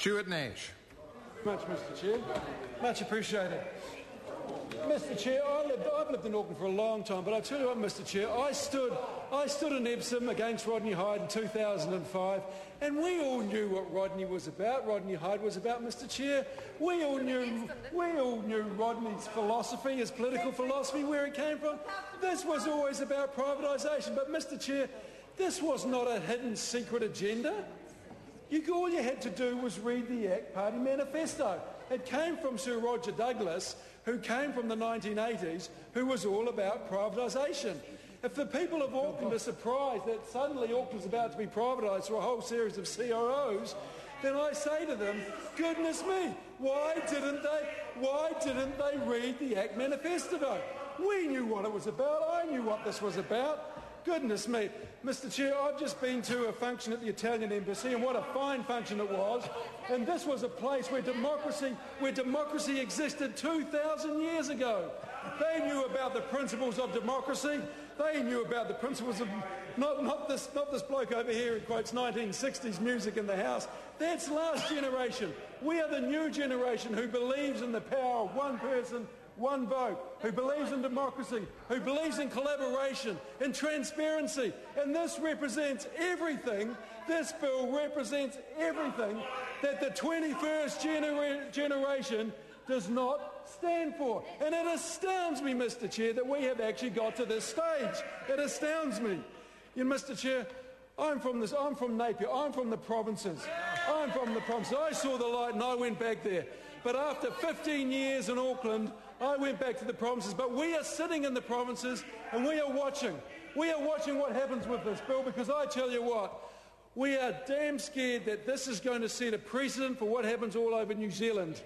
Stuart Nash. Much, Mr Chair. Much appreciated. Mr Chair, I've lived in Auckland for a long time, but I tell you what, Mr Chair, I stood in Epsom against Rodney Hyde in 2005, and we all knew what Rodney Hyde was about, Mr Chair. We all knew Rodney's philosophy, his political philosophy, where he came from. This was always about privatisation, but Mr Chair, this was not a hidden secret agenda. All you had to do was read the ACT Party manifesto. It came from Sir Roger Douglas, who came from the 1980s, who was all about privatisation. If the people of Auckland are surprised that suddenly Auckland's about to be privatised through a whole series of COOs, then I say to them, goodness me, why didn't they read the ACT manifesto? We knew what it was about. I knew what this was about. Goodness me. Mr Chair, I've just been to a function at the Italian Embassy, and what a fine function it was. And this was a place where democracy existed 2,000 years ago. They knew about the principles of democracy. They knew about the principles of not this bloke over here who quotes 1960s music in the House. That's last generation. We are the new generation who believes in the power of one person, one vote, who believes in democracy, who believes in collaboration, in transparency. And this represents everything, this bill represents everything that the 21st generation does not stand for. And it astounds me, Mr Chair, that we have actually got to this stage. It astounds me. Mr Chair, I'm from Napier, I'm from the provinces. I saw the light and I went back there. But after 15 years in Auckland, I went back to the provinces. But we are sitting in the provinces and we are watching. We are watching what happens with this bill, because I tell you what, we are damn scared that this is going to set a precedent for what happens all over New Zealand.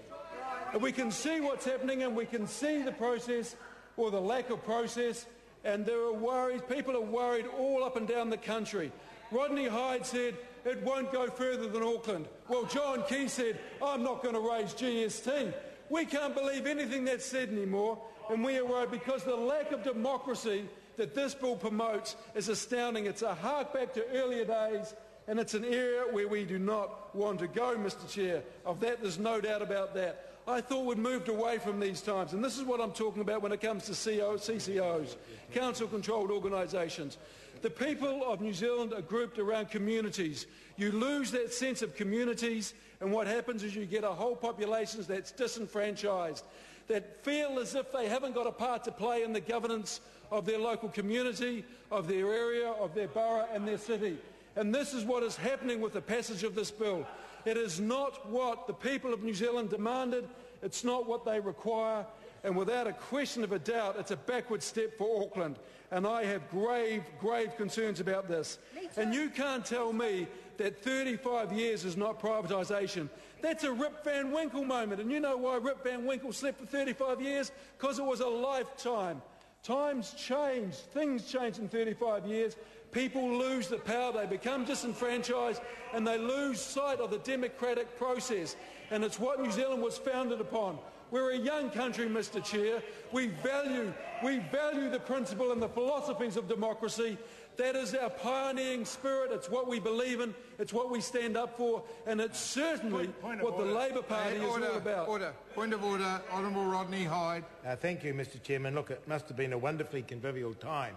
And we can see what's happening, and we can see the process or the lack of process, and there are worries. People are worried all up and down the country. Rodney Hyde said it won't go further than Auckland. Well, John Key said, I'm not going to raise GST. We can't believe anything that's said anymore, and we are worried because the lack of democracy that this bill promotes is astounding. It's a hark back to earlier days, and it's an area where we do not want to go, Mr Chair. Of that, there's no doubt about that. I thought we'd moved away from these times, and this is what I'm talking about when it comes to CCOs, council-controlled organisations. The people of New Zealand are grouped around communities. You lose that sense of communities, and what happens is you get a whole population that's disenfranchised, that feel as if they haven't got a part to play in the governance of their local community, of their area, of their borough and their city. And this is what is happening with the passage of this bill. It is not what the people of New Zealand demanded. It's not what they require. And without a question of a doubt, it's a backward step for Auckland. And I have grave, grave concerns about this. And you can't tell me that 35 years is not privatisation. That's a Rip Van Winkle moment. And you know why Rip Van Winkle slept for 35 years? Because it was a lifetime. Times change. Things change in 35 years. People lose the power, they become disenfranchised, and they lose sight of the democratic process. And it's what New Zealand was founded upon. We're a young country, Mr Chair. We value the principle and the philosophies of democracy. That is our pioneering spirit. It's what we believe in. It's what we stand up for. And it's certainly what the Labour Party is all about. Point of order. Honourable Rodney Hyde. Thank you, Mr Chairman. Look, it must have been a wonderfully convivial time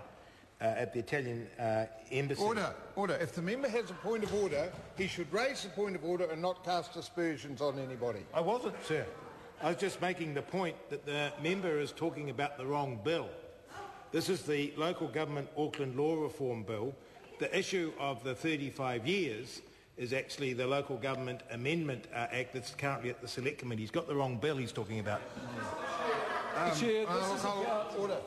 at the Italian Embassy. Order. If the member has a point of order, he should raise the point of order and not cast aspersions on anybody. I wasn't, sir. I was just making the point that the member is talking about the wrong bill. This is the Local Government Auckland Law Reform Bill. The issue of the 35 years is actually the Local Government Amendment Act that's currently at the Select Committee. He's got the wrong bill he's talking about. Chair, this is order.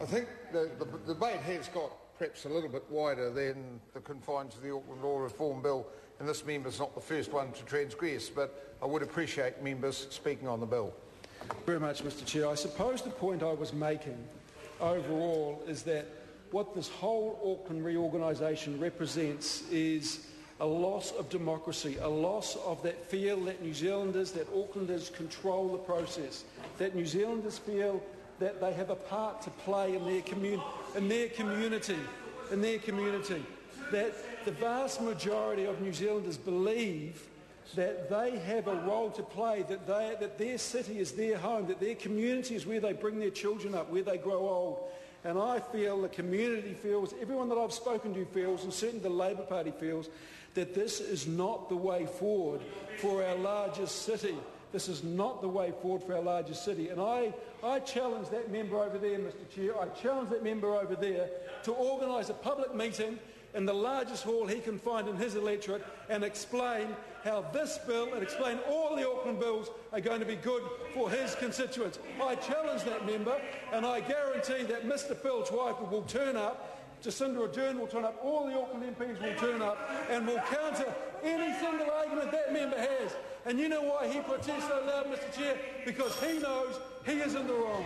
I think the debate has got perhaps a little bit wider than the confines of the Auckland Law Reform Bill, and this member's not the first one to transgress, but I would appreciate members speaking on the bill. Very much, Mr Chair. I suppose the point I was making overall is that what this whole Auckland reorganisation represents is a loss of democracy, a loss of that feel that New Zealanders, that Aucklanders control the process, that New Zealanders feel that they have a part to play in their community, that the vast majority of New Zealanders believe that they have a role to play, that their city is their home, that their community is where they bring their children up, where they grow old. And I feel the community feels, everyone that I've spoken to feels, and certainly the Labour Party feels, that this is not the way forward for our largest city. This is not the way forward for our largest city. And I challenge that member over there, Mr Chair, I challenge that member over there to organise a public meeting in the largest hall he can find in his electorate and explain how this bill and explain all the Auckland bills are going to be good for his constituents. I challenge that member, and I guarantee that Mr Phil Twyford will turn up, Jacinda Ardern will turn up, all the Auckland MPs will turn up and will counter any single argument that member has. And you know why he protests so loud, Mr Chair? Because he knows he is in the wrong.